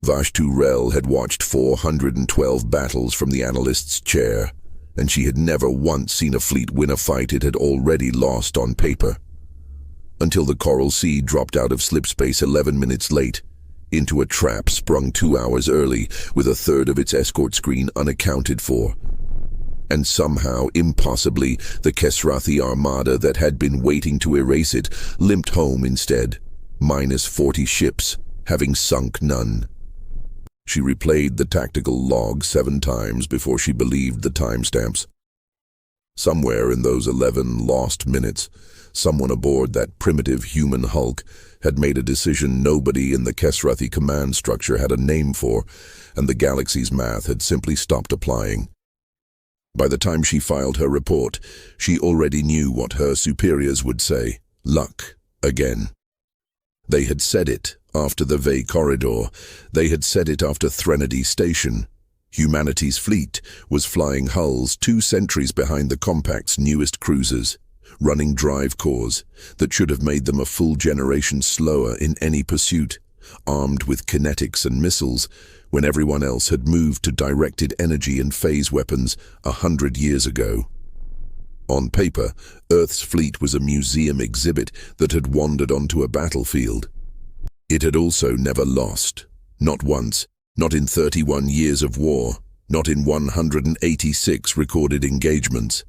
Vashtu had watched 412 battles from the analyst's chair, and she had never once seen a fleet win a fight it had already lost on paper. Until the Coral Sea dropped out of slipspace 11 minutes late, into a trap sprung 2 hours early with a third of its escort screen unaccounted for. And somehow, impossibly, the Kesrathi armada that had been waiting to erase it limped home instead, minus 40 ships, having sunk none. She replayed the tactical log 7 times before she believed the timestamps. Somewhere in those 11 lost minutes, someone aboard that primitive human hulk had made a decision nobody in the Kesrathi command structure had a name for, and the galaxy's math had simply stopped applying. By the time she filed her report, she already knew what her superiors would say: luck again. They had said it after the Vey Corridor. They had said it after Threnody Station. Humanity's fleet was flying hulls 2 centuries behind the Compact's newest cruisers, running drive cores that should have made them a full generation slower in any pursuit, armed with kinetics and missiles, when everyone else had moved to directed energy and phase weapons 100 years ago. On paper, Earth's fleet was a museum exhibit that had wandered onto a battlefield. It had also never lost. Not once. Not in 31 years of war. Not in 186 recorded engagements.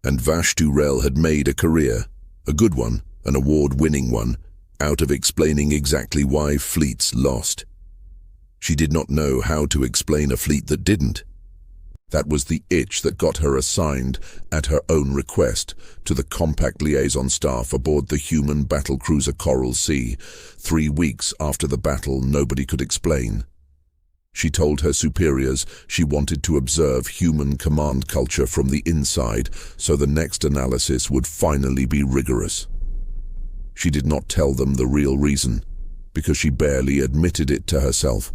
And Vashtu had made a career, a good one, an award-winning one, out of explaining exactly why fleets lost. She did not know how to explain a fleet that didn't. That was the itch that got her assigned, at her own request, to the Compact liaison staff aboard the human battlecruiser Coral Sea, 3 weeks after the battle nobody could explain. She told her superiors she wanted to observe human command culture from the inside, so the next analysis would finally be rigorous. She did not tell them the real reason, because she barely admitted it to herself.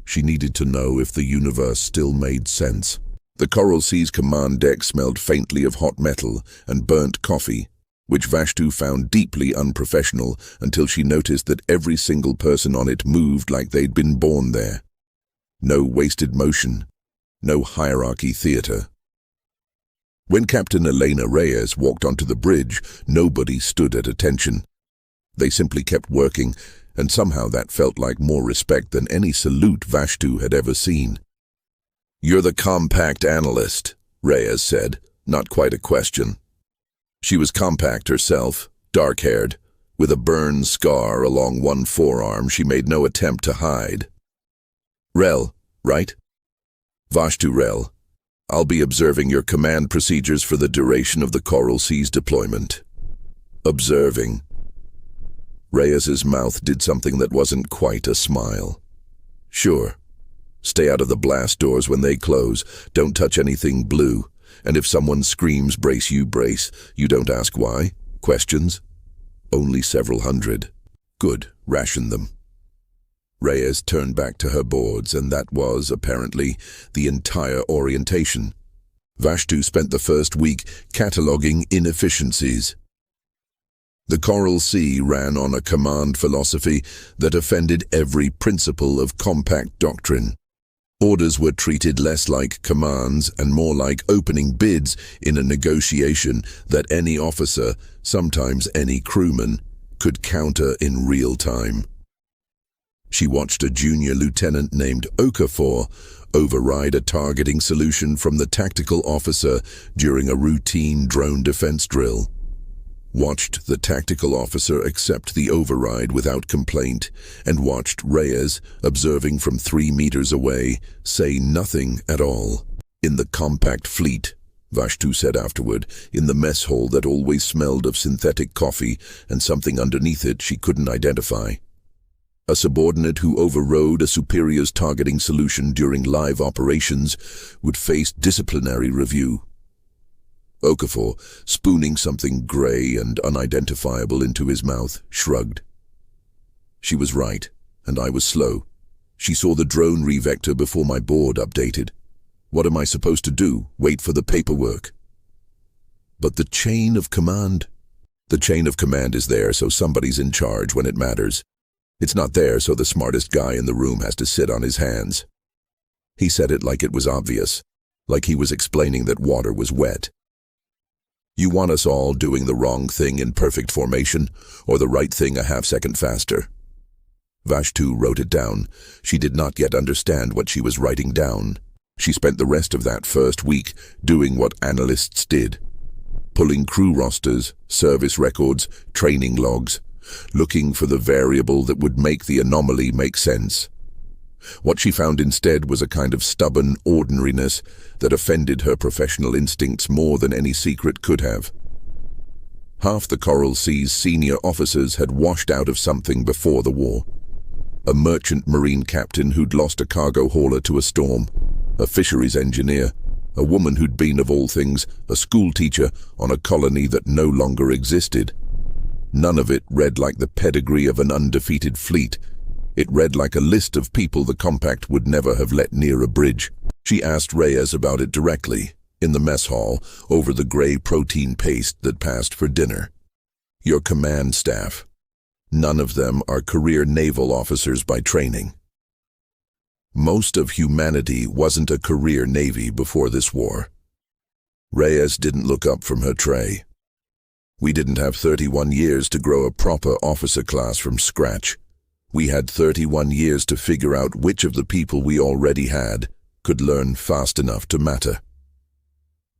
She needed to know if the universe still made sense. The Coral Sea's command deck smelled faintly of hot metal and burnt coffee, which Vashtu found deeply unprofessional until she noticed that every single person on it moved like they'd been born there. No wasted motion, no hierarchy theater. When Captain Elena Reyes walked onto the bridge, nobody stood at attention. They simply kept working, and somehow that felt like more respect than any salute Vashtu had ever seen. "You're the Compact analyst," Reyes said, not quite a question. She was Compact herself, dark-haired, with a burn scar along one forearm she made no attempt to hide. "Rel, right?" "Vashtu Rel. I'll be observing your command procedures for the duration of the Coral Sea's deployment." Observing. Reyes's mouth did something that wasn't quite a smile. "Sure. Stay out of the blast doors when they close. Don't touch anything blue. And if someone screams brace, you brace. You don't ask why. Questions? Only several hundred. Good. Ration them." Reyes turned back to her boards, and that was, apparently, the entire orientation. Vashtu spent the first week cataloging inefficiencies. The Coral Sea ran on a command philosophy that offended every principle of Compact doctrine. Orders were treated less like commands and more like opening bids in a negotiation that any officer, sometimes any crewman, could counter in real time. She watched a junior lieutenant named Okafor override a targeting solution from the tactical officer during a routine drone defense drill. Watched the tactical officer accept the override without complaint, and watched Reyes, observing from 3 meters away, say nothing at all. "In the Compact fleet," Vashtu said afterward, in the mess hall that always smelled of synthetic coffee and something underneath it she couldn't identify. A subordinate who overrode a superior's targeting solution during live operations would face disciplinary review. Okafor, spooning something gray and unidentifiable into his mouth, shrugged. She was right, and I was slow. She saw the drone revector before my board updated. What am I supposed to do? Wait for the paperwork? But the chain of command? The chain of command is there, so somebody's in charge when it matters. It's not there, so the smartest guy in the room has to sit on his hands. He said it like it was obvious, like he was explaining that water was wet. You want us all doing the wrong thing in perfect formation, or the right thing a half-second faster? Vashtu wrote it down. She did not yet understand what she was writing down. She spent the rest of that first week doing what analysts did, pulling crew rosters, service records, training logs, looking for the variable that would make the anomaly make sense. What she found instead was a kind of stubborn ordinariness that offended her professional instincts more than any secret could have. Half the Coral Sea's senior officers had washed out of something before the war. A merchant marine captain who'd lost a cargo hauler to a storm, a fisheries engineer, a woman who'd been, of all things, a school teacher on a colony that no longer existed. None of it read like the pedigree of an undefeated fleet. It read like a list of people the Compact would never have let near a bridge. She asked Reyes about it directly, in the mess hall, over the gray protein paste that passed for dinner. Your command staff. None of them are career naval officers by training. Most of humanity wasn't a career navy before this war. Reyes didn't look up from her tray. We didn't have 31 years to grow a proper officer class from scratch. We had 31 years to figure out which of the people we already had could learn fast enough to matter.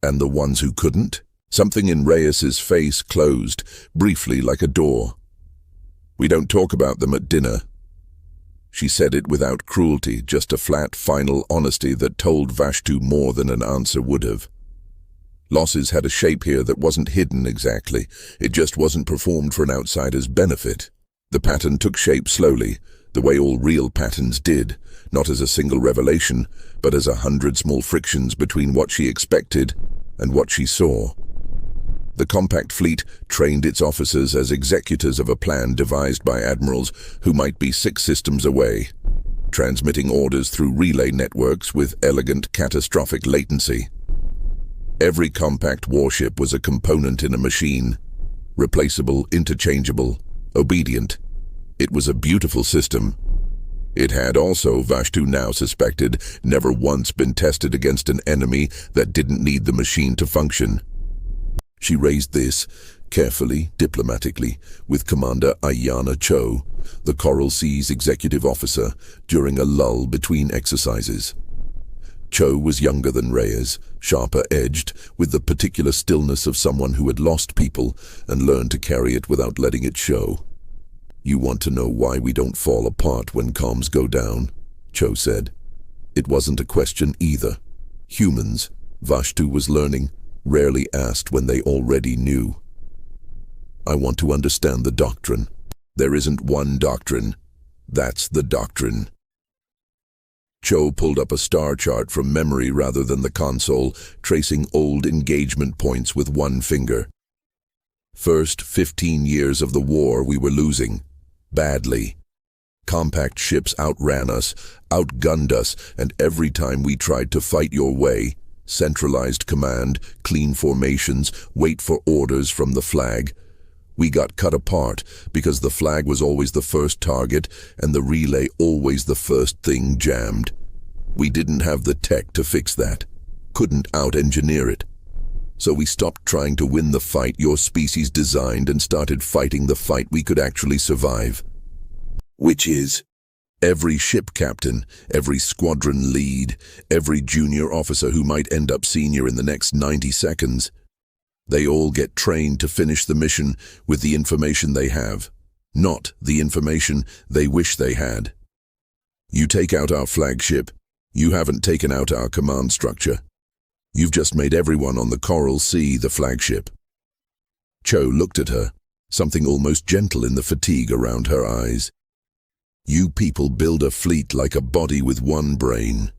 And the ones who couldn't? Something in Reyes's face closed, briefly like a door. We don't talk about them at dinner. She said it without cruelty, just a flat, final honesty that told Vashtu more than an answer would have. Losses had a shape here that wasn't hidden exactly. It just wasn't performed for an outsider's benefit. The pattern took shape slowly, the way all real patterns did, not as a single revelation, but as 100 small frictions between what she expected and what she saw. The Compact fleet trained its officers as executors of a plan devised by admirals who might be 6 systems away, transmitting orders through relay networks with elegant, catastrophic latency. Every Compact warship was a component in a machine, replaceable, interchangeable, obedient. It was a beautiful system. It had also, Vashtu now suspected, never once been tested against an enemy that didn't need the machine to function. She raised this, carefully, diplomatically, with Commander Ayanna Cho, the Coral Sea's executive officer, during a lull between exercises. Cho was younger than Reyes, sharper-edged, with the particular stillness of someone who had lost people and learned to carry it without letting it show. "You want to know why we don't fall apart when comms go down?" Cho said. It wasn't a question either. Humans, Vashtu was learning, rarely asked when they already knew. "I want to understand the doctrine. There isn't one doctrine. That's the doctrine." Cho pulled up a star chart from memory rather than the console, tracing old engagement points with one finger. First 15 years of the war we were losing. Badly. Compact ships outran us, outgunned us, and every time we tried to fight your way, centralized command, clean formations, wait for orders from the flag, we got cut apart because the flag was always the first target and the relay always the first thing jammed. We didn't have the tech to fix that, couldn't out-engineer it. So we stopped trying to win the fight your species designed and started fighting the fight we could actually survive. Which is, every ship captain, every squadron lead, every junior officer who might end up senior in the next 90 seconds, they all get trained to finish the mission with the information they have, not the information they wish they had. You take out our flagship, you haven't taken out our command structure. You've just made everyone on the Coral Sea the flagship. Cho looked at her, something almost gentle in the fatigue around her eyes. You people build a fleet like a body with one brain.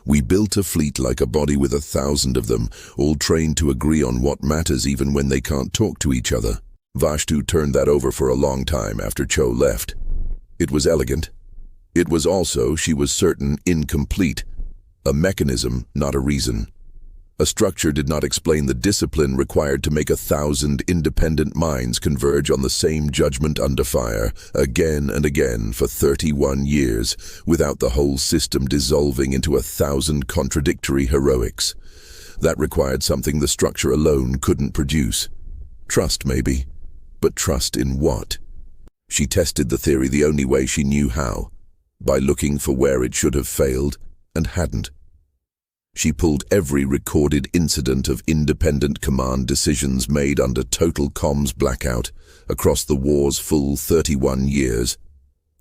We built a fleet like a body with 1,000 of them, all trained to agree on what matters even when they can't talk to each other. Vashtu turned that over for a long time after Cho left. It was elegant. It was also, she was certain, incomplete. A mechanism, not a reason. A structure did not explain the discipline required to make 1,000 independent minds converge on the same judgment under fire, again and again for 31 years, without the whole system dissolving into 1,000 contradictory heroics. That required something the structure alone couldn't produce. Trust, maybe. But trust in what? She tested the theory the only way she knew how, by looking for where it should have failed and hadn't. She pulled every recorded incident of independent command decisions made under total comms blackout across the war's full 31 years,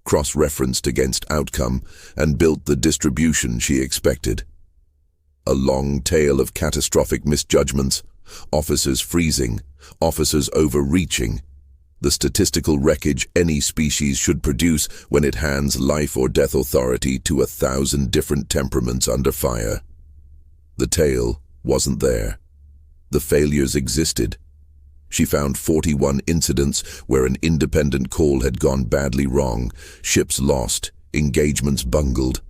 cross-referenced against outcome, and built the distribution she expected. A long tail of catastrophic misjudgments, officers freezing, officers overreaching, the statistical wreckage any species should produce when it hands life or death authority to 1,000 different temperaments under fire. The tail wasn't there. The failures existed. She found 41 incidents where an independent call had gone badly wrong, ships lost, engagements bungled.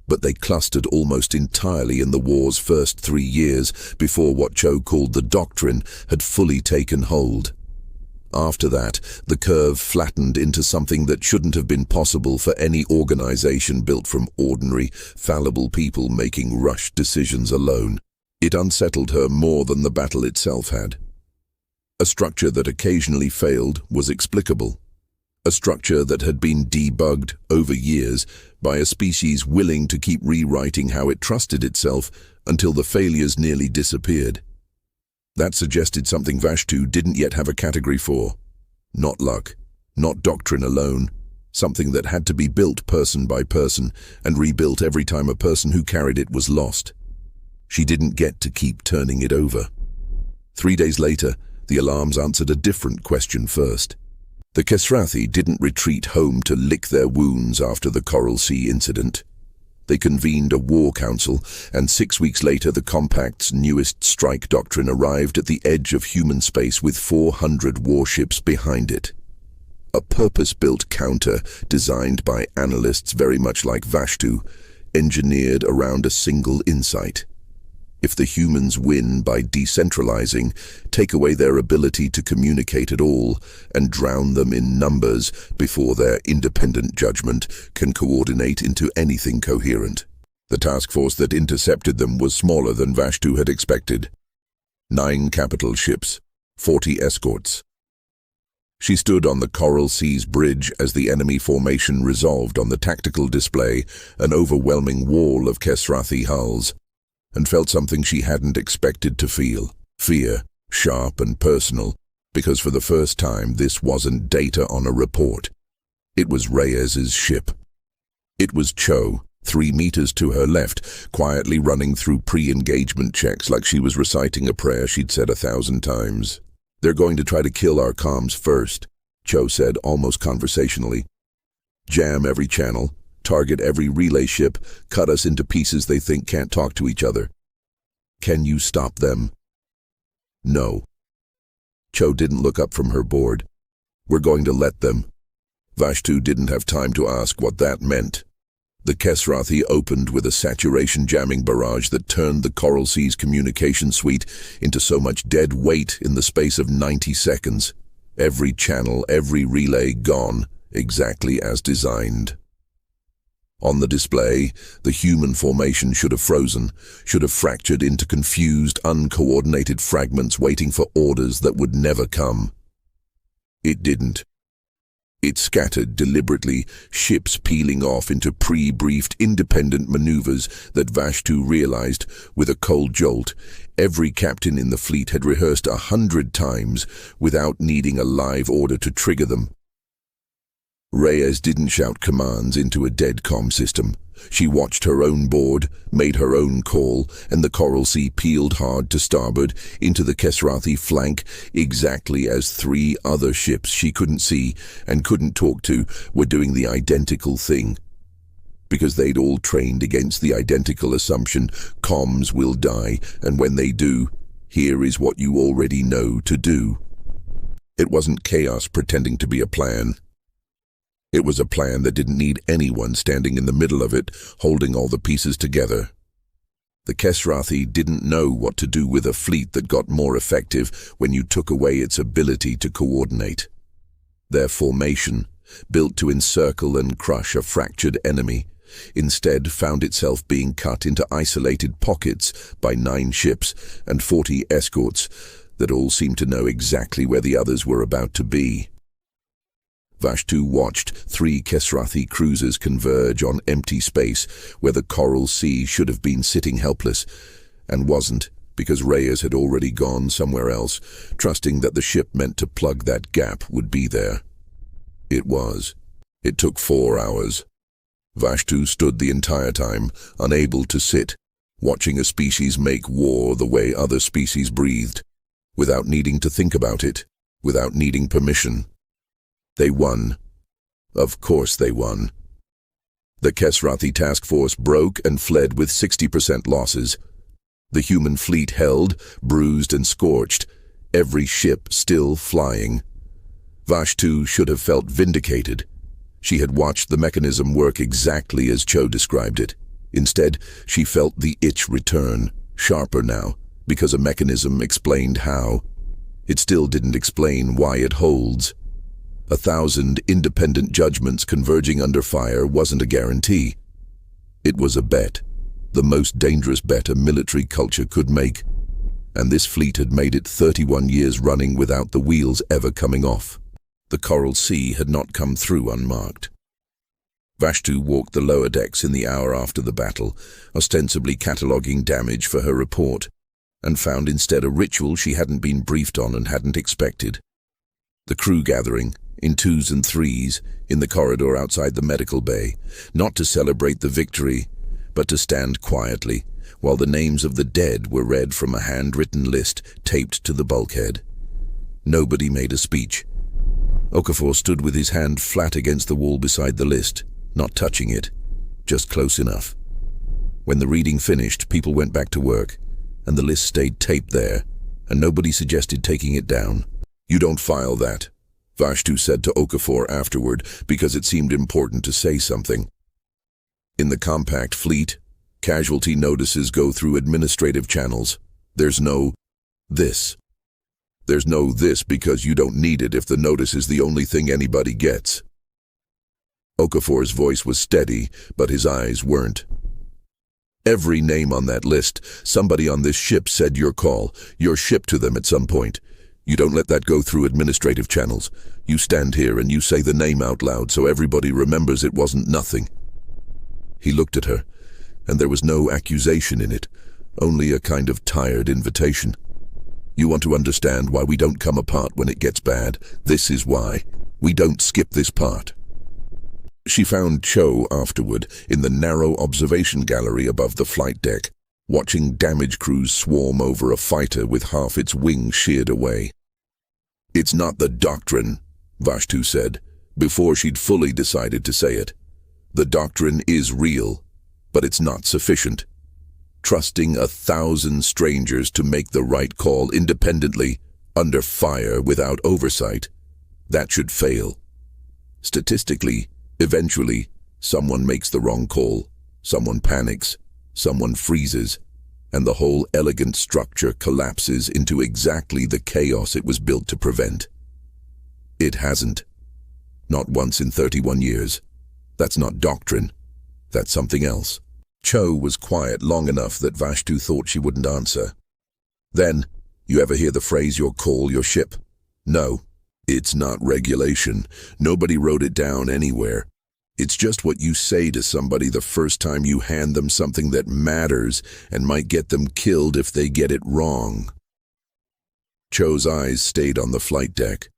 But they clustered almost entirely in the war's first 3 years before what Cho called the doctrine had fully taken hold. After that, the curve flattened into something that shouldn't have been possible for any organization built from ordinary, fallible people making rushed decisions alone. It unsettled her more than the battle itself had. A structure that occasionally failed was explicable. A structure that had been debugged over years by a species willing to keep rewriting how it trusted itself until the failures nearly disappeared. That suggested something Vashtu didn't yet have a category for. Not luck, not doctrine alone, something that had to be built person by person and rebuilt every time a person who carried it was lost. She didn't get to keep turning it over. 3 days later, the alarms answered a different question first. The Kesrathi didn't retreat home to lick their wounds after the Coral Sea incident. They convened a war council, and 6 weeks later the Compact's newest strike doctrine arrived at the edge of human space with 400 warships behind it. A purpose-built counter designed by analysts very much like Vashtu, engineered around a single insight. If the humans win by decentralizing, take away their ability to communicate at all, and drown them in numbers before their independent judgment can coordinate into anything coherent. The task force that intercepted them was smaller than Vashtu had expected. 9 capital ships, 40 escorts. She stood on the Coral Sea's bridge as the enemy formation resolved on the tactical display, an overwhelming wall of Kesrathi hulls, and felt something she hadn't expected to feel. Fear, sharp and personal, because for the first time this wasn't data on a report. It was Reyes's ship. It was Cho, 3 meters to her left, quietly running through pre-engagement checks like she was reciting a prayer she'd said 1,000 times. "They're going to try to kill our comms first," Cho said almost conversationally. "Jam every channel. Target every relay ship, cut us into pieces they think can't talk to each other. Can you stop them?" "No." Cho didn't look up from her board. "We're going to let them." Vashtu didn't have time to ask what that meant. The Kesrathi opened with a saturation jamming barrage that turned the Coral Sea's communication suite into so much dead weight in the space of 90 seconds. Every channel, every relay gone, exactly as designed. On the display, the human formation should have frozen, should have fractured into confused, uncoordinated fragments waiting for orders that would never come. It didn't. It scattered deliberately, ships peeling off into pre-briefed independent maneuvers that Vashtu realized, with a cold jolt, every captain in the fleet had rehearsed 100 times without needing a live order to trigger them. Reyes didn't shout commands into a dead comm system. She watched her own board, made her own call, and the Coral Sea peeled hard to starboard into the Kesrathi flank exactly as 3 other ships she couldn't see and couldn't talk to were doing the identical thing. Because they'd all trained against the identical assumption, comms will die, and when they do, here is what you already know to do. It wasn't chaos pretending to be a plan. It was a plan that didn't need anyone standing in the middle of it, holding all the pieces together. The Kesrathi didn't know what to do with a fleet that got more effective when you took away its ability to coordinate. Their formation, built to encircle and crush a fractured enemy, instead found itself being cut into isolated pockets by 9 ships and 40 escorts that all seemed to know exactly where the others were about to be. Vashtu watched 3 Kesrathi cruisers converge on empty space where the Coral Sea should have been sitting helpless, and wasn't, because Reyes had already gone somewhere else, trusting that the ship meant to plug that gap would be there. It was. It took 4 hours. Vashtu stood the entire time, unable to sit, watching a species make war the way other species breathed, without needing to think about it, without needing permission. They won. Of course they won. The Kesrathi task force broke and fled with 60% losses. The human fleet held, bruised and scorched, every ship still flying. Vashtu should have felt vindicated. She had watched the mechanism work exactly as Cho described it. Instead, she felt the itch return, sharper now, because a mechanism explained how. It still didn't explain why it holds. 1,000 independent judgments converging under fire wasn't a guarantee. It was a bet, the most dangerous bet a military culture could make. And this fleet had made it 31 years running without the wheels ever coming off. The Coral Sea had not come through unmarked. Vashtu walked the lower decks in the hour after the battle, ostensibly cataloguing damage for her report, and found instead a ritual she hadn't been briefed on and hadn't expected. The crew gathering, in 2s and 3s, in the corridor outside the medical bay, not to celebrate the victory, but to stand quietly, while the names of the dead were read from a handwritten list taped to the bulkhead. Nobody made a speech. Okafor stood with his hand flat against the wall beside the list, not touching it, just close enough. When the reading finished, people went back to work, and the list stayed taped there, and nobody suggested taking it down. "You don't file that," Vashtu said to Okafor afterward, because it seemed important to say something. In the compact fleet, casualty notices go through administrative channels. There's no this. There's no this because you don't need it if the notice is the only thing anybody gets. Okafor's voice was steady, but his eyes weren't. Every name on that list, somebody on this ship said your call. You're shipped to them at some point. You don't let that go through administrative channels. You stand here and you say the name out loud so everybody remembers it wasn't nothing. He looked at her, and there was no accusation in it, only a kind of tired invitation. You want to understand why we don't come apart when it gets bad? This is why. We don't skip this part. She found Cho afterward in the narrow observation gallery above the flight deck, watching damage crews swarm over a fighter with half its wing sheared away. "It's not the doctrine," Vashtu said, before she'd fully decided to say it. "The doctrine is real, but it's not sufficient. Trusting 1,000 strangers to make the right call independently, under fire without oversight, that should fail. Statistically, eventually, someone makes the wrong call, someone panics, someone freezes, and the whole elegant structure collapses into exactly the chaos it was built to prevent. It hasn't. Not once in 31 years. That's not doctrine. That's something else." Cho was quiet long enough that Vashtu thought she wouldn't answer. "Then, you ever hear the phrase your call, your ship?" "No. It's not regulation. Nobody wrote it down anywhere. It's just what you say to somebody the first time you hand them something that matters and might get them killed if they get it wrong." Cho's eyes stayed on the flight deck.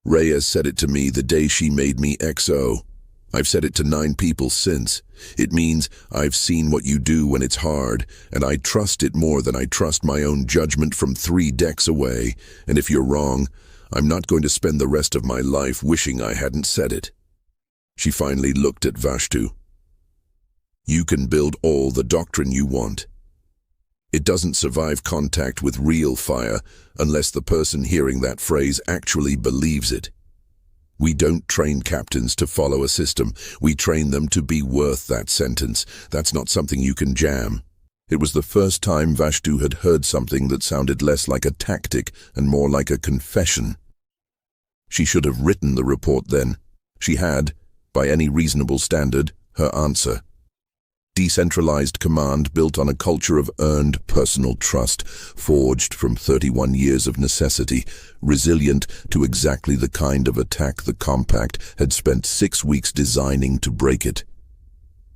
"Reyes said it to me the day she made me XO. I've said it to 9 people since. It means I've seen what you do when it's hard, and I trust it more than I trust my own judgment from 3 decks away, and if you're wrong, I'm not going to spend the rest of my life wishing I hadn't said it." She finally looked at Vashtu. "You can build all the doctrine you want. It doesn't survive contact with real fire unless the person hearing that phrase actually believes it. We don't train captains to follow a system. We train them to be worth that sentence. That's not something you can jam." It was the first time Vashtu had heard something that sounded less like a tactic and more like a confession. She should have written the report then. She had, by any reasonable standard, her answer. Decentralized command built on a culture of earned personal trust, forged from 31 years of necessity, resilient to exactly the kind of attack the Compact had spent 6 weeks designing to break it.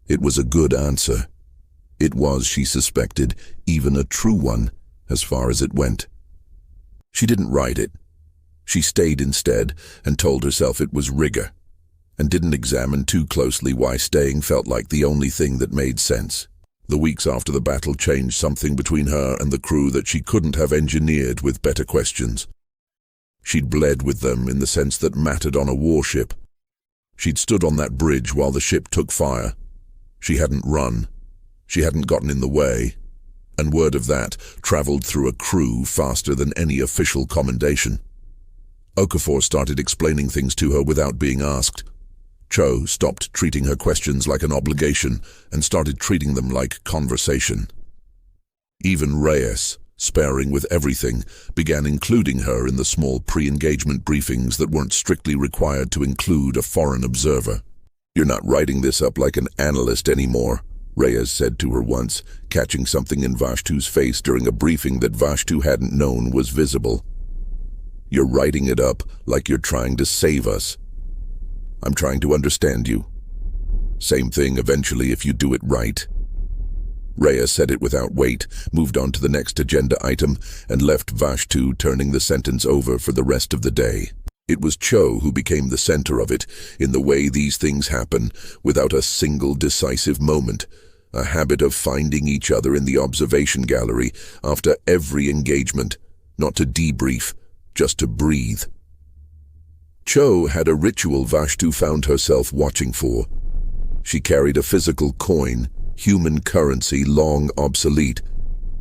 It was a good answer. It was, she suspected, even a true one, as far as it went. She didn't write it. She stayed instead and told herself it was rigor, and didn't examine too closely why staying felt like the only thing that made sense. The weeks after the battle changed something between her and the crew that she couldn't have engineered with better questions. She'd bled with them in the sense that mattered on a warship. She'd stood on that bridge while the ship took fire. She hadn't run. She hadn't gotten in the way, and word of that traveled through a crew faster than any official commendation. Okafor started explaining things to her without being asked. Cho stopped treating her questions like an obligation and started treating them like conversation. Even Reyes, sparing with everything, began including her in the small pre-engagement briefings that weren't strictly required to include a foreign observer. "You're not writing this up like an analyst anymore," Reyes said to her once, catching something in Vashtu's face during a briefing that Vashtu hadn't known was visible. "You're writing it up like you're trying to save us. I'm trying to understand you. Same thing eventually if you do it right." Reyes said it without weight, moved on to the next agenda item, and left Vashtu turning the sentence over for the rest of the day. It was Cho who became the center of it, in the way these things happen, without a single decisive moment, a habit of finding each other in the observation gallery after every engagement, not to debrief, just to breathe. Cho had a ritual Vashtu found herself watching for. She carried a physical coin, human currency long obsolete,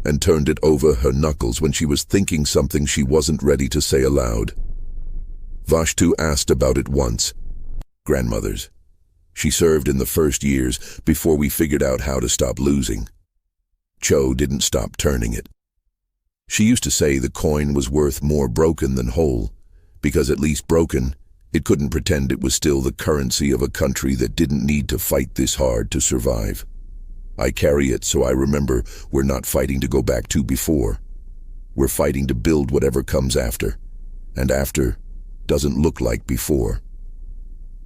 and turned it over her knuckles when she was thinking something she wasn't ready to say aloud. Vashtu asked about it once. "Grandmother's. She served in the first years before we figured out how to stop losing." Cho didn't stop turning it. She used to say the coin was worth more broken than whole, because at least broken, it couldn't pretend it was still the currency of a country that didn't need to fight this hard to survive. "I carry it so I remember we're not fighting to go back to before. We're fighting to build whatever comes after, and after doesn't look like before."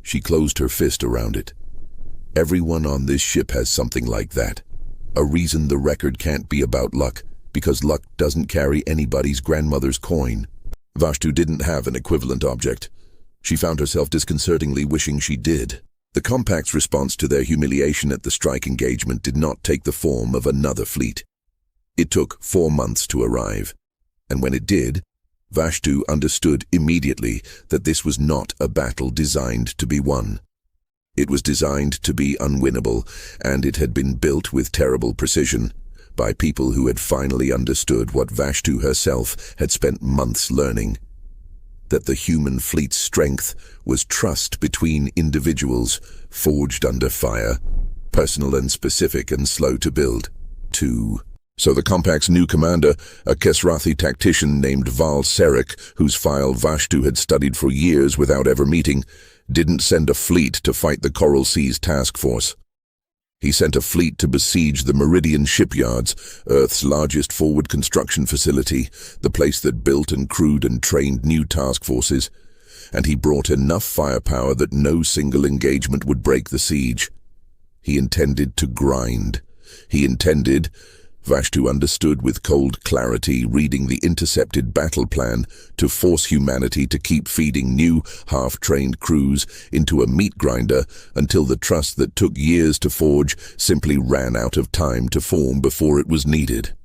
She closed her fist around it. Everyone on this ship has something like that. A reason the record can't be about luck, because luck doesn't carry anybody's grandmother's coin. Vashtu didn't have an equivalent object. She found herself disconcertingly wishing she did. The Compact's response to their humiliation at the strike engagement did not take the form of another fleet. It took 4 months to arrive, and when it did, Vashtu understood immediately that this was not a battle designed to be won. It was designed to be unwinnable, and it had been built with terrible precision by people who had finally understood what Vashtu herself had spent months learning. That the human fleet's strength was trust between individuals, forged under fire, personal and specific and slow to build. 2. So the Compact's new commander, a Kesrathi tactician named Val Serik, whose file Vashtu had studied for years without ever meeting, didn't send a fleet to fight the Coral Seas Task Force. He sent a fleet to besiege the Meridian shipyards, Earth's largest forward construction facility, the place that built and crewed and trained new task forces, and he brought enough firepower that no single engagement would break the siege. He intended to grind. He intended, Vashtu understood with cold clarity, reading the intercepted battle plan, to force humanity to keep feeding new, half-trained crews into a meat grinder until the trust that took years to forge simply ran out of time to form before it was needed.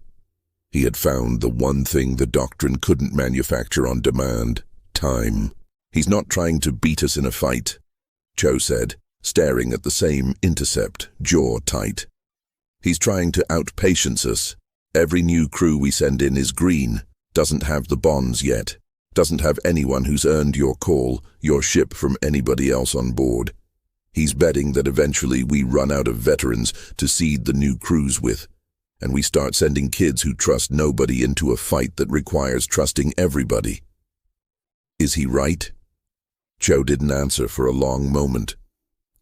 He had found the one thing the doctrine couldn't manufacture on demand: time. "He's not trying to beat us in a fight," Cho said, staring at the same intercept, jaw tight. "He's trying to outpatience us. Every new crew we send in is green, doesn't have the bonds yet, doesn't have anyone who's earned your call, your ship from anybody else on board. He's betting that eventually we run out of veterans to seed the new crews with, and we start sending kids who trust nobody into a fight that requires trusting everybody. Is he right? Cho didn't answer for a long moment.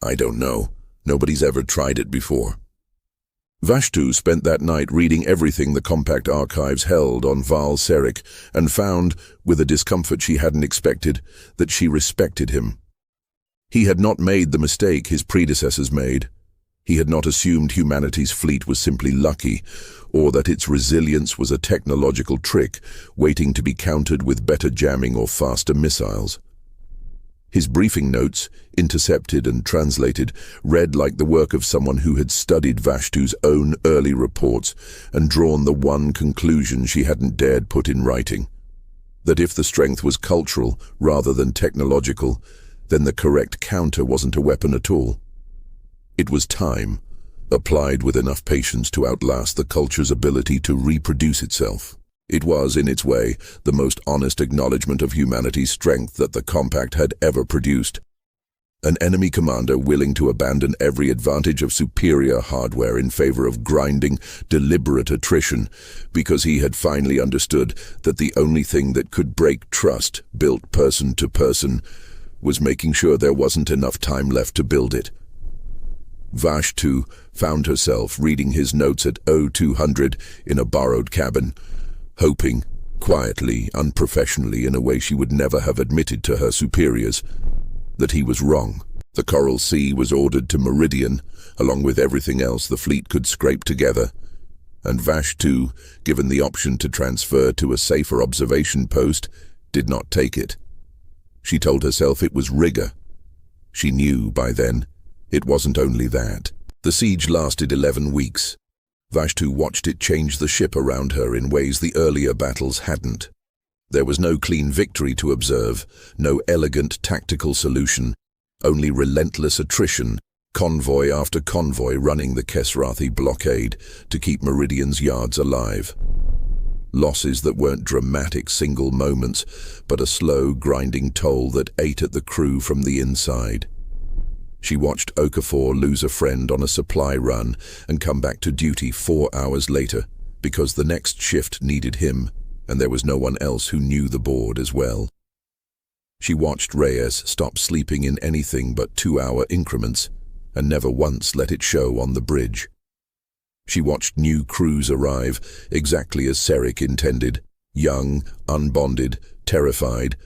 I don't know. Nobody's ever tried it before. Vashtu spent that night reading everything the compact archives held on Val Seric and found, with a discomfort she hadn't expected, that she respected him. He had not made the mistake his predecessors made. He had not assumed humanity's fleet was simply lucky, or that its resilience was a technological trick waiting to be countered with better jamming or faster missiles. His briefing notes, intercepted and translated, read like the work of someone who had studied Vashtu's own early reports and drawn the one conclusion she hadn't dared put in writing: that if the strength was cultural rather than technological, then the correct counter wasn't a weapon at all. It was time, applied with enough patience to outlast the culture's ability to reproduce itself. It was, in its way, the most honest acknowledgement of humanity's strength that the Compact had ever produced. An enemy commander willing to abandon every advantage of superior hardware in favor of grinding, deliberate attrition, because he had finally understood that the only thing that could break trust, built person to person, was making sure there wasn't enough time left to build it. Vashtu found herself reading his notes at 0200 in a borrowed cabin, hoping, quietly, unprofessionally, in a way she would never have admitted to her superiors, that he was wrong. The Coral Sea was ordered to Meridian, along with everything else the fleet could scrape together, and Vashtu, given the option to transfer to a safer observation post, did not take it. She told herself it was rigor. She knew, by then, it wasn't only that. The siege lasted 11 weeks. Vashtu watched it change the ship around her in ways the earlier battles hadn't. There was no clean victory to observe, no elegant tactical solution, only relentless attrition, convoy after convoy running the Kesrathi blockade to keep Meridian's yards alive. Losses that weren't dramatic single moments, but a slow, grinding toll that ate at the crew from the inside. She watched Okafor lose a friend on a supply run and come back to duty 4 hours later because the next shift needed him, and there was no one else who knew the board as well. She watched Reyes stop sleeping in anything but 2-hour increments and never once let it show on the bridge. She watched new crews arrive exactly as Seric intended, young, unbonded, terrified,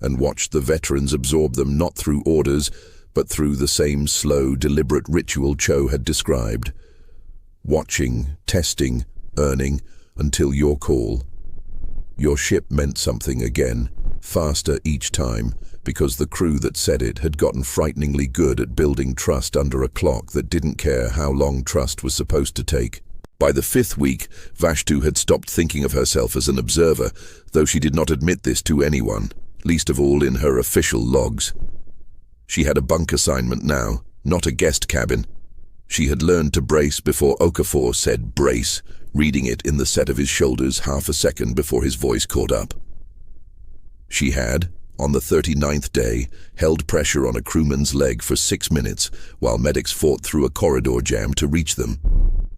and watched the veterans absorb them not through orders, but through the same slow, deliberate ritual Cho had described. Watching, testing, earning, until your call. Your ship meant something again, faster each time, because the crew that said it had gotten frighteningly good at building trust under a clock that didn't care how long trust was supposed to take. By the 5th week, Vashtu had stopped thinking of herself as an observer, though she did not admit this to anyone, least of all in her official logs. She had a bunk assignment now, not a guest cabin. She had learned to brace before Okafor said brace, reading it in the set of his shoulders half a second before his voice caught up. She had, on the 39th day, held pressure on a crewman's leg for 6 minutes while medics fought through a corridor jam to reach them,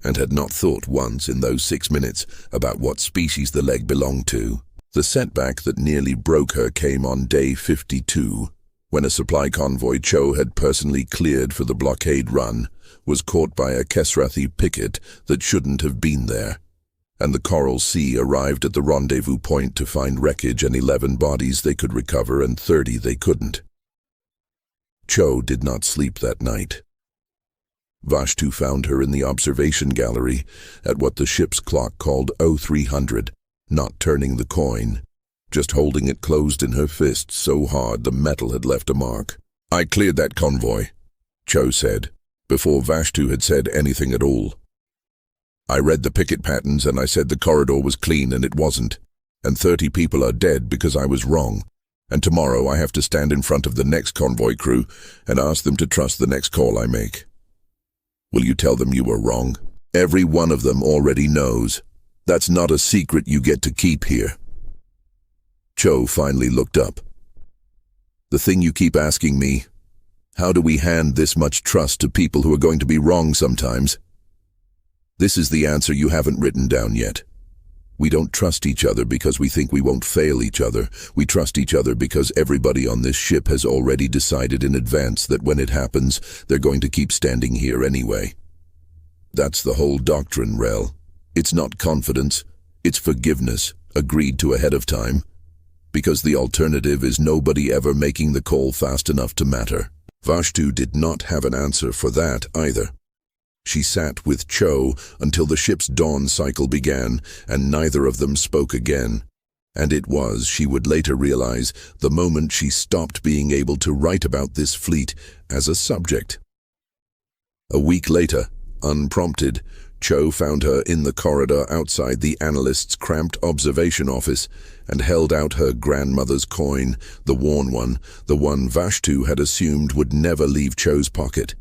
and had not thought once in those 6 minutes about what species the leg belonged to. The setback that nearly broke her came on day 52, when a supply convoy Cho had personally cleared for the blockade run was caught by a Kesrathi picket that shouldn't have been there, and the Coral Sea arrived at the rendezvous point to find wreckage and 11 bodies they could recover and 30 they couldn't. Cho did not sleep that night. Vashtu found her in the observation gallery at what the ship's clock called 0300, not turning the coin, just holding it closed in her fist so hard the metal had left a mark. I cleared that convoy, Cho said, before Vashtu had said anything at all. I read the picket patterns and I said the corridor was clean and it wasn't, and 30 people are dead because I was wrong, and tomorrow I have to stand in front of the next convoy crew and ask them to trust the next call I make. Will you tell them you were wrong? Every one of them already knows. That's not a secret you get to keep here. Cho finally looked up. The thing you keep asking me, how do we hand this much trust to people who are going to be wrong sometimes? This is the answer you haven't written down yet. We don't trust each other because we think we won't fail each other. We trust each other because everybody on this ship has already decided in advance that when it happens, they're going to keep standing here anyway. That's the whole doctrine, Rel. It's not confidence, it's forgiveness, agreed to ahead of time. Because the alternative is nobody ever making the call fast enough to matter. Vashtu did not have an answer for that either. She sat with Cho until the ship's dawn cycle began, and neither of them spoke again. And it was, she would later realize, the moment she stopped being able to write about this fleet as a subject. A week later, unprompted, Cho found her in the corridor outside the analyst's cramped observation office and held out her grandmother's coin, the worn one, the one Vashtu had assumed would never leave Cho's pocket.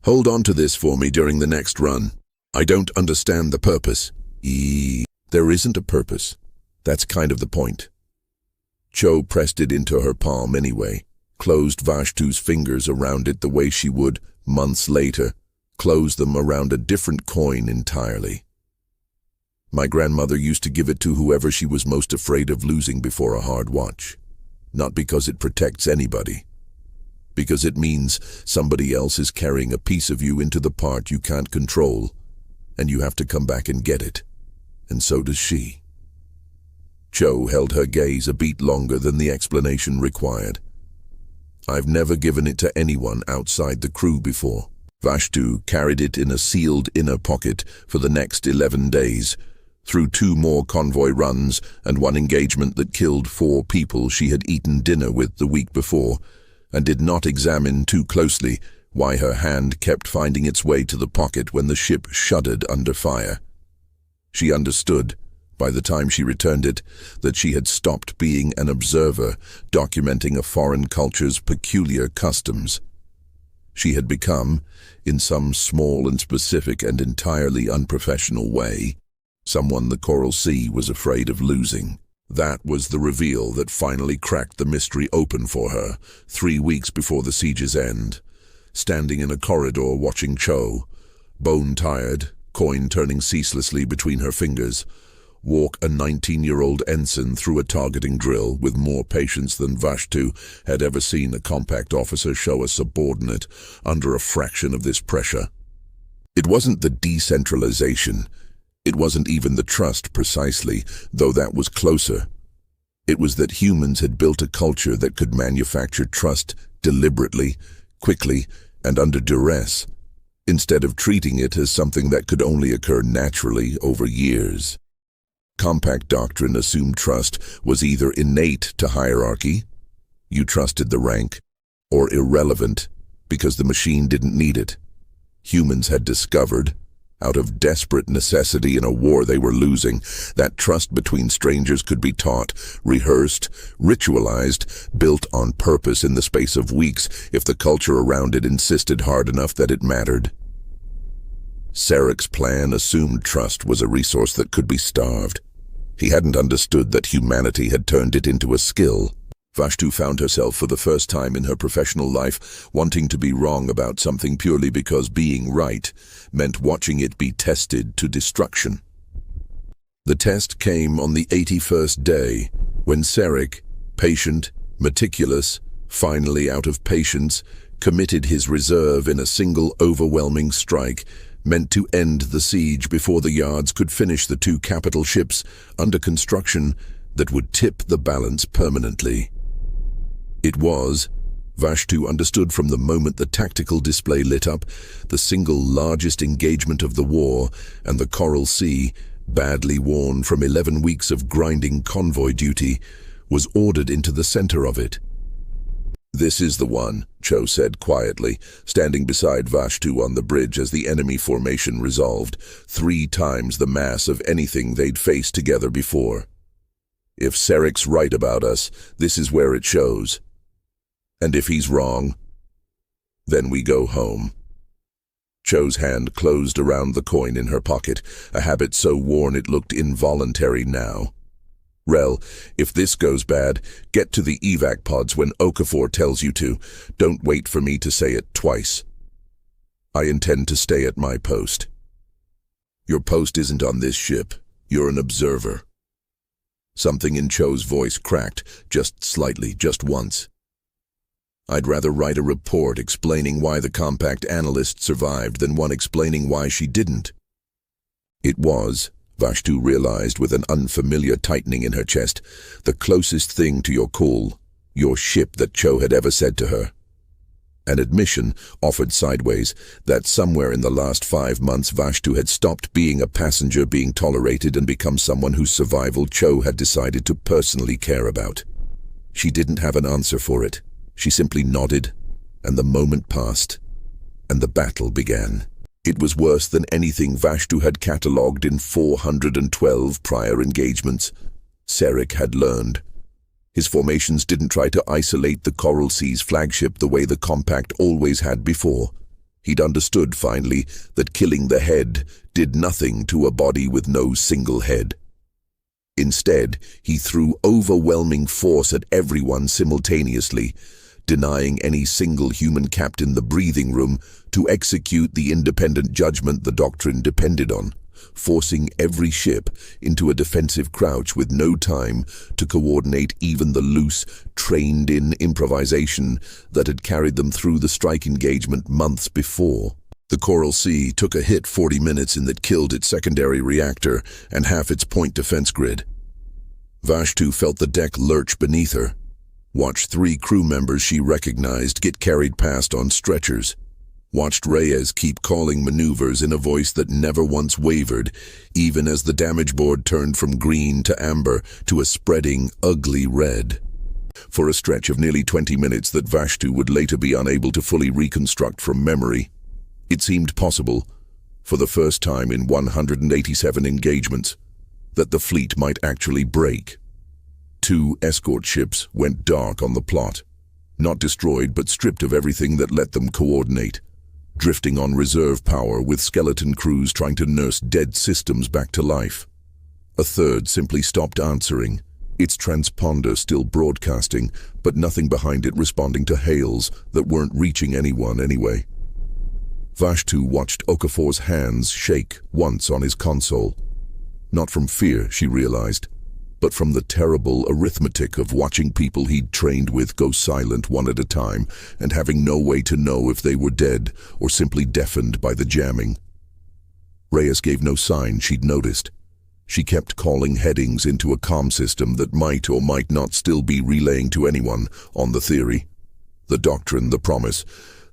Hold on to this for me during the next run. I don't understand the purpose. There isn't a purpose. That's kind of the point. Cho pressed it into her palm anyway, closed Vashtu's fingers around it the way she would, months later, close them around a different coin entirely. My grandmother used to give it to whoever she was most afraid of losing before a hard watch. Not because it protects anybody. Because it means somebody else is carrying a piece of you into the part you can't control, and you have to come back and get it. And so does she. Cho held her gaze a beat longer than the explanation required. I've never given it to anyone outside the crew before. Vashtu carried it in a sealed inner pocket for the next 11 days, through 2 more convoy runs and 1 engagement that killed 4 people she had eaten dinner with the week before, and did not examine too closely why her hand kept finding its way to the pocket when the ship shuddered under fire. She understood, by the time she returned it, that she had stopped being an observer, documenting a foreign culture's peculiar customs. She had become, in some small and specific and entirely unprofessional way, someone the Coral Sea was afraid of losing. That was the reveal that finally cracked the mystery open for her, 3 weeks before the siege's end, standing in a corridor watching Cho, bone-tired, coin turning ceaselessly between her fingers, walk a 19-year-old ensign through a targeting drill with more patience than Vashtu had ever seen a compact officer show a subordinate under a fraction of this pressure. It wasn't the decentralization. It wasn't even the trust precisely, though that was closer. It was that humans had built a culture that could manufacture trust deliberately, quickly, and under duress, instead of treating it as something that could only occur naturally over years. Compact doctrine assumed trust was either innate to hierarchy, you trusted the rank, or irrelevant because the machine didn't need it. Humans had discovered, out of desperate necessity in a war they were losing, that trust between strangers could be taught, rehearsed, ritualized, built on purpose in the space of weeks if the culture around it insisted hard enough that it mattered. Sarek's plan assumed trust was a resource that could be starved. He hadn't understood that humanity had turned it into a skill. Vashtu found herself for the first time in her professional life wanting to be wrong about something purely because being right meant watching it be tested to destruction. The test came on the 81st day, when Sarek, patient, meticulous, finally out of patience, committed his reserve in a single overwhelming strike, meant to end the siege before the yards could finish the 2 capital ships under construction that would tip the balance permanently. It was, Vashtu understood from the moment the tactical display lit up, the single largest engagement of the war, and the Coral Sea, badly worn from 11 weeks of grinding convoy duty, was ordered into the center of it. This is the one, Cho said quietly, standing beside Vashtu on the bridge as the enemy formation resolved, 3 times the mass of anything they'd faced together before. If Sarek's right about us, this is where it shows. And if he's wrong, then we go home. Cho's hand closed around the coin in her pocket, a habit so worn it looked involuntary now. Rel, if this goes bad, get to the evac pods when Okafor tells you to. Don't wait for me to say it twice. I intend to stay at my post. Your post isn't on this ship. You're an observer. Something in Cho's voice cracked, just slightly, just once. I'd rather write a report explaining why the compact analyst survived than one explaining why she didn't. It was, Vashtu realized with an unfamiliar tightening in her chest, the closest thing to your call, your ship that Cho had ever said to her. An admission, offered sideways, that somewhere in the last 5 months Vashtu had stopped being a passenger being tolerated and become someone whose survival Cho had decided to personally care about. She didn't have an answer for it. She simply nodded, and the moment passed, and the battle began. It was worse than anything Vashtu had catalogued in 412 prior engagements. Sarek had learned. His formations didn't try to isolate the Coral Sea's flagship the way the compact always had before. He'd understood, finally, that killing the head did nothing to a body with no single head. Instead, he threw overwhelming force at everyone simultaneously, denying any single human captain the breathing room to execute the independent judgment the doctrine depended on, forcing every ship into a defensive crouch with no time to coordinate even the loose, trained-in improvisation that had carried them through the strike engagement months before. The Coral Sea took a hit 40 minutes in that killed its secondary reactor and half its point defense grid. Vashtu felt the deck lurch beneath her, watched 3 crew members she recognized get carried past on stretchers, watched Reyes keep calling maneuvers in a voice that never once wavered, even as the damage board turned from green to amber to a spreading, ugly red. For a stretch of nearly 20 minutes that Vashtu would later be unable to fully reconstruct from memory, it seemed possible, for the first time in 187 engagements, that the fleet might actually break. 2 escort ships went dark on the plot, not destroyed but stripped of everything that let them coordinate, drifting on reserve power with skeleton crews trying to nurse dead systems back to life. A third simply stopped answering, its transponder still broadcasting, but nothing behind it responding to hails that weren't reaching anyone anyway. Vashtu watched Okafor's hands shake once on his console. Not from fear, she realized, but from the terrible arithmetic of watching people he'd trained with go silent one at a time and having no way to know if they were dead or simply deafened by the jamming. Reyes gave no sign she'd noticed. She kept calling headings into a comm system that might or might not still be relaying to anyone on the theory, the doctrine, the promise,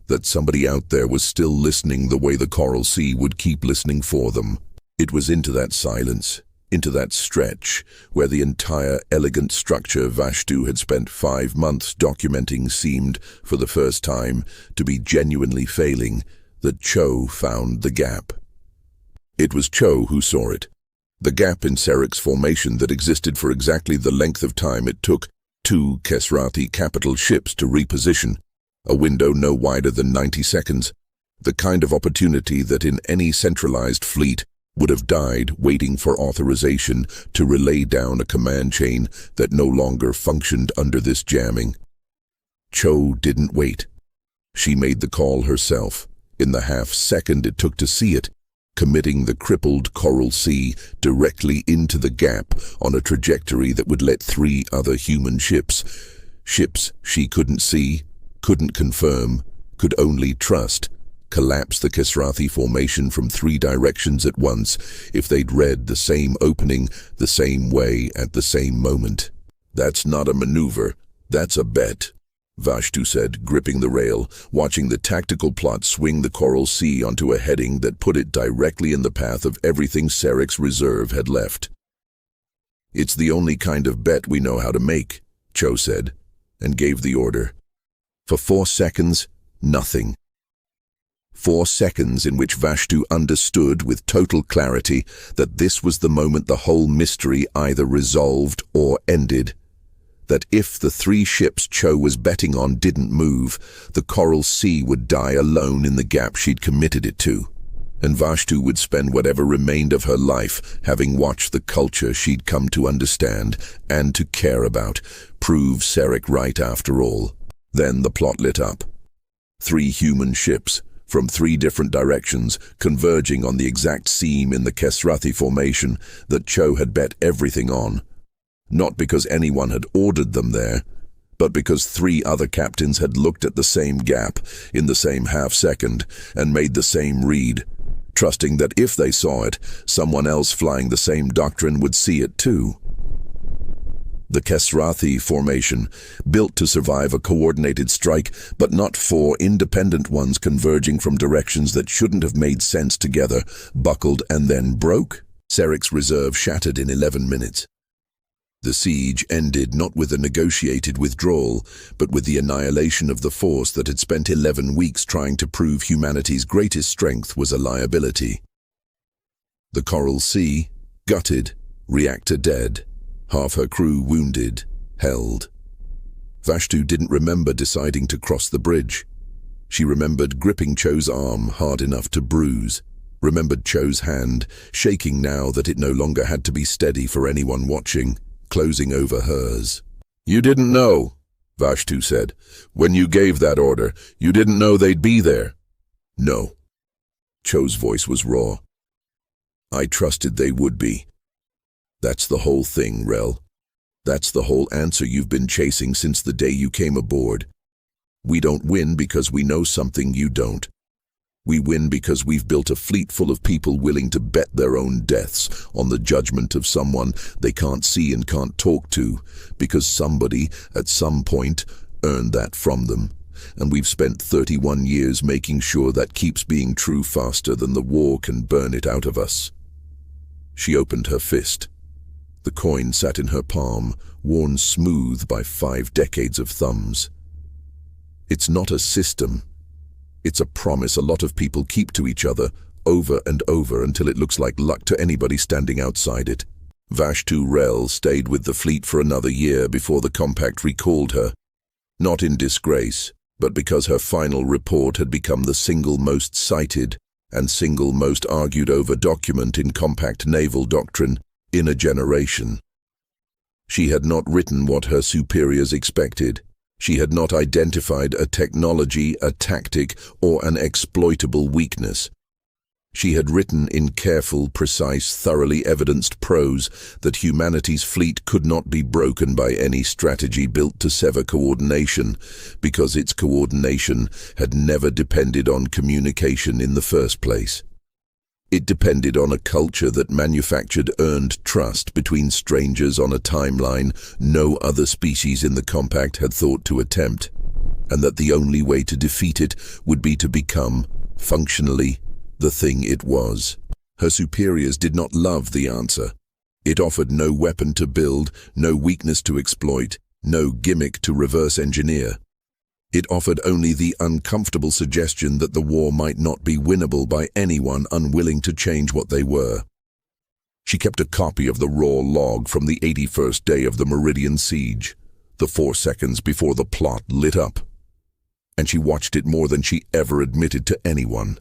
that somebody out there was still listening the way the Coral Sea would keep listening for them. It was into that silence, into that stretch, where the entire elegant structure Vashtu had spent 5 months documenting seemed, for the first time, to be genuinely failing, that Cho found the gap. It was Cho who saw it, the gap in Sarek's formation that existed for exactly the length of time it took 2 Kesrati capital ships to reposition, a window no wider than 90 seconds, the kind of opportunity that in any centralized fleet would have died waiting for authorization to relay down a command chain that no longer functioned under this jamming. Cho didn't wait. She made the call herself, in the half-second it took to see it, committing the crippled Coral Sea directly into the gap on a trajectory that would let 3 other human ships she couldn't see, couldn't confirm, could only trust, collapse the Kesrathi formation from 3 directions at once if they'd read the same opening the same way at the same moment. That's not a maneuver, that's a bet, Vashtu said, gripping the rail, watching the tactical plot swing the Coral Sea onto a heading that put it directly in the path of everything Sarek's reserve had left. It's the only kind of bet we know how to make, Cho said, and gave the order. For 4 seconds, nothing. 4 seconds in which Vashtu understood with total clarity that this was the moment the whole mystery either resolved or ended. That if the 3 ships Cho was betting on didn't move, the Coral Sea would die alone in the gap she'd committed it to. And Vashtu would spend whatever remained of her life having watched the culture she'd come to understand and to care about prove Sarek right after all. Then the plot lit up. 3 human ships, from 3 different directions, converging on the exact seam in the Kesrathi formation that Cho had bet everything on. Not because anyone had ordered them there, but because 3 other captains had looked at the same gap in the same half-second and made the same read, trusting that if they saw it, someone else flying the same doctrine would see it too. The Kesrathi formation, built to survive a coordinated strike, but not 4 independent ones converging from directions that shouldn't have made sense together, buckled and then broke. Serik's reserve shattered in 11 minutes. The siege ended not with a negotiated withdrawal, but with the annihilation of the force that had spent 11 weeks trying to prove humanity's greatest strength was a liability. The Coral Sea, gutted, reactor dead, half her crew wounded, held. Vashtu didn't remember deciding to cross the bridge. She remembered gripping Cho's arm hard enough to bruise, remembered Cho's hand, shaking now that it no longer had to be steady for anyone watching, closing over hers. "You didn't know," Vashtu said. "When you gave that order, you didn't know they'd be there." "No." Cho's voice was raw. "I trusted they would be. That's the whole thing, Rel. That's the whole answer you've been chasing since the day you came aboard. We don't win because we know something you don't. We win because we've built a fleet full of people willing to bet their own deaths on the judgment of someone they can't see and can't talk to, because somebody, at some point, earned that from them. And we've spent 31 years making sure that keeps being true faster than the war can burn it out of us." She opened her fist. The coin sat in her palm, worn smooth by 5 decades of thumbs. It's not a system. It's a promise a lot of people keep to each other, over and over, until it looks like luck to anybody standing outside it. Vashtu Rel stayed with the fleet for another year before the compact recalled her. Not in disgrace, but because her final report had become the single most cited and single most argued over document in compact naval doctrine in a generation. She had not written what her superiors expected. She had not identified a technology, a tactic, or an exploitable weakness. She had written in careful, precise, thoroughly evidenced prose that humanity's fleet could not be broken by any strategy built to sever coordination, because its coordination had never depended on communication in the first place. It depended on a culture that manufactured earned trust between strangers on a timeline no other species in the compact had thought to attempt, and that the only way to defeat it would be to become, functionally, the thing it was. Her superiors did not love the answer. It offered no weapon to build, no weakness to exploit, no gimmick to reverse engineer. It offered only the uncomfortable suggestion that the war might not be winnable by anyone unwilling to change what they were. She kept a copy of the raw log from the 81st day of the Meridian siege, the 4 seconds before the plot lit up, and she watched it more than she ever admitted to anyone.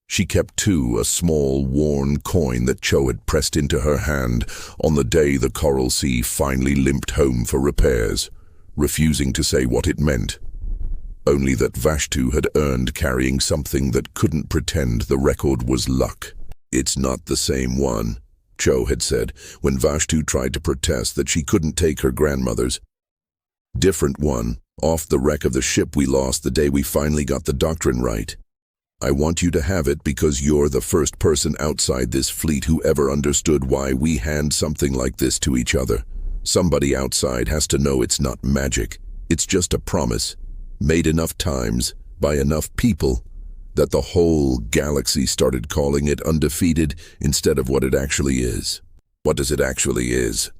She kept, too, a small, worn coin that Cho had pressed into her hand on the day the Coral Sea finally limped home for repairs, refusing to say what it meant, only that Vashtu had earned carrying something that couldn't pretend the record was luck. "It's not the same one," Cho had said, when Vashtu tried to protest that she couldn't take her grandmother's. "Different one, off the wreck of the ship we lost the day we finally got the doctrine right. I want you to have it because you're the first person outside this fleet who ever understood why we hand something like this to each other. Somebody outside has to know it's not magic. It's just a promise, made enough times, by enough people, that the whole galaxy started calling it undefeated instead of what it actually is." "What does it actually is?"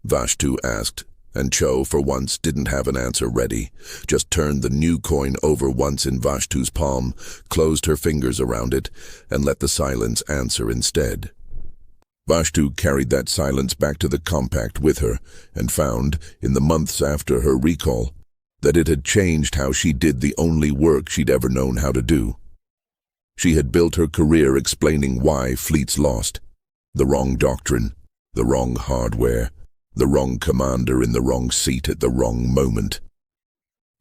Vashtu asked, and Cho, for once, didn't have an answer ready, just turned the new coin over once in Vashtu's palm, closed her fingers around it, and let the silence answer instead. Vashtu carried that silence back to the compact with her, and found, in the months after her recall, that it had changed how she did the only work she'd ever known how to do. She had built her career explaining why fleets lost. The wrong doctrine, the wrong hardware, the wrong commander in the wrong seat at the wrong moment.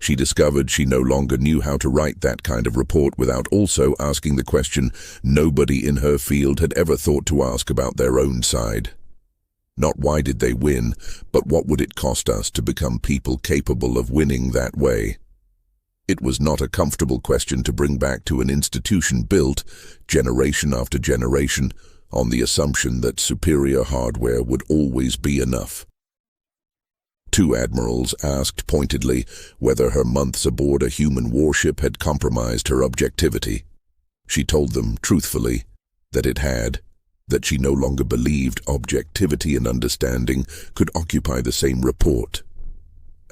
She discovered she no longer knew how to write that kind of report without also asking the question nobody in her field had ever thought to ask about their own side. Not why did they win, but what would it cost us to become people capable of winning that way? It was not a comfortable question to bring back to an institution built, generation after generation, on the assumption that superior hardware would always be enough. Two admirals asked pointedly whether her months aboard a human warship had compromised her objectivity. She told them, truthfully, that it had, that she no longer believed objectivity and understanding could occupy the same report,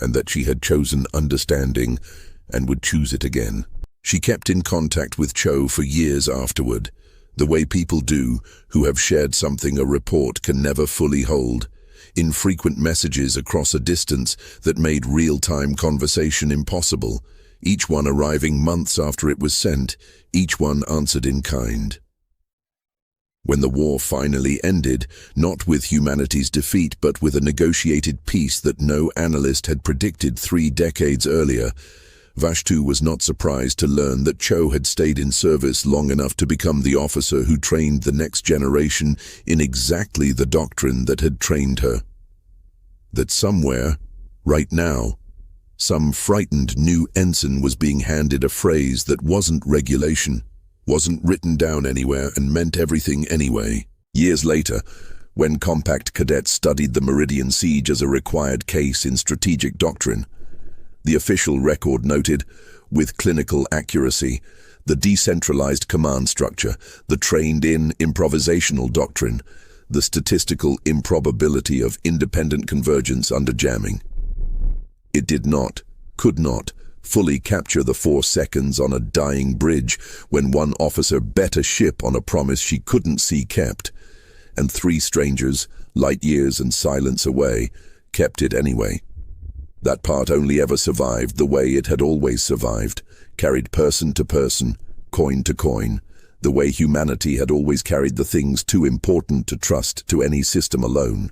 and that she had chosen understanding and would choose it again. She kept in contact with Cho for years afterward, the way people do who have shared something a report can never fully hold, infrequent messages across a distance that made real-time conversation impossible, each one arriving months after it was sent, each one answered in kind. When the war finally ended, not with humanity's defeat but with a negotiated peace that no analyst had predicted 3 decades earlier, Vashtu was not surprised to learn that Cho had stayed in service long enough to become the officer who trained the next generation in exactly the doctrine that had trained her. That somewhere, right now, some frightened new ensign was being handed a phrase that wasn't regulation, wasn't written down anywhere, and meant everything anyway. Years later, when compact cadets studied the Meridian Siege as a required case in strategic doctrine, the official record noted, with clinical accuracy, the decentralized command structure, the trained-in improvisational doctrine, the statistical improbability of independent convergence under jamming. It did not, could not, fully capture the 4 seconds on a dying bridge when one officer bet a ship on a promise she couldn't see kept, and 3 strangers, light years and silence away, kept it anyway. That part only ever survived the way it had always survived, carried person to person, coin to coin, the way humanity had always carried the things too important to trust to any system alone.